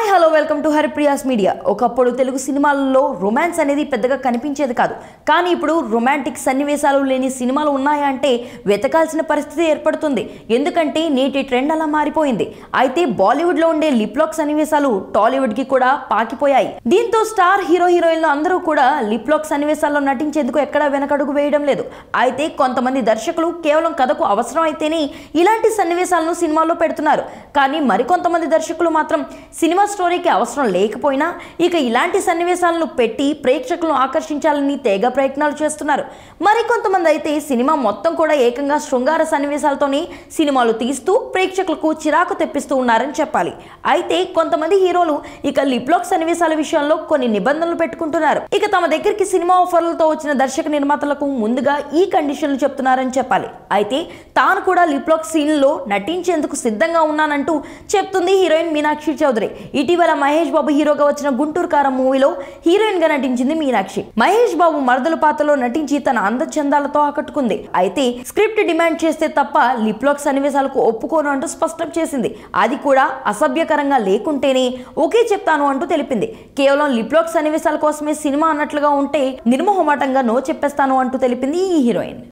Hi hello welcome to Haripriya's media. ఒకప్పుడు తెలుగు సినిమాలలో romance అనేది పెద్దగా కనిపించేది కాదు. కానీ ఇప్పుడు రొమాంటిక్ సన్నివేశాలు లేని సినిమాలు ఉన్నాయా అంటే వెతకాల్సిన పరిస్థితి ఏర్పడుతుంది. ఎందుకంటే నేటి ట్రెండ్ అలా మారిపోయింది. అయితే బాలీవుడ్లో ఉండే లిప్ లాక్ సన్నివేశాలు టాలీవుడ్కి కూడా పాకిపోయాయి. దీంతో స్టార్ హీరో హీరోయిన్లు అందరూ కూడా లిప్ లాక్ సన్నివేశాల్లో నటించేందుకు ఎక్కడా వెనకడుగు వేయడం లేదు. అయితే కొంతమంది దర్శకులు కేవలం కథకు అవసరం అయితేనే ఇలాంటి సన్నివేశాలను సినిమాల్లో పెడుతున్నారు. కానీ మరికొంతమంది దర్శకులు మాత్రం సినిమా స్టోరీకి అవసరం లేకపోయినా ఇక ఇలాంటి సన్నివేశాలను పెట్టి ప్రేక్షకులను ఆకర్షించాలని తెగ ప్రయత్నాలు చేస్తున్నారు. మరికొంతమంది అయితే సినిమా మొత్తం కూడా ఏకంగా శృంగార సన్నివేశాలతోనే సినిమాలు తీస్తూ ప్రేక్షకులకు చిరాకు తెప్పిస్తూ ఉన్నారని చెప్పాలి. అయితే కొంతమంది హీరోలు ఇక లిప్ లాక్ సన్నివేశాల విషయంలో కొన్ని నిబంధనలు పెట్టుకుంటున్నారు. ఇక తమ దగ్గరికి సినిమా ఆఫర్లతో వచ్చిన దర్శక నిర్మాతలకు ముందుగా ఈ కండిషన్లు చెప్తున్నారని చెప్పాలి. అయితే తాను కూడా లిప్ లాక్ సీన్లో నటించేందుకు సిద్ధంగా ఉన్నానంటూ చెప్తుంది హీరోయిన్ మీనాక్షి చౌదరి. ఇటీవల మహేష్ బాబు హీరోగా వచ్చిన గుంటూరు కారం మూవీలో హీరోయిన్ గా నటించింది మీనాక్షి. మహేష్ బాబు మరదలు పాత్రలో నటించి తన అందచందాలతో ఆకట్టుకుంది. అయితే స్క్రిప్ట్ డిమాండ్ చేస్తే తప్ప లిప్ లాక్ సన్నివేశాలకు ఒప్పుకోను అంటూ స్పష్టం చేసింది. అది కూడా అసభ్యకరంగా లేకుంటేనే ఓకే చెప్తాను అంటూ తెలిపింది. కేవలం లిప్ లాక్ సన్నివేశాల కోసమే సినిమా అన్నట్లుగా ఉంటే నిర్మోహమాటంగా నో చెప్పేస్తాను అంటూ తెలిపింది ఈ హీరోయిన్.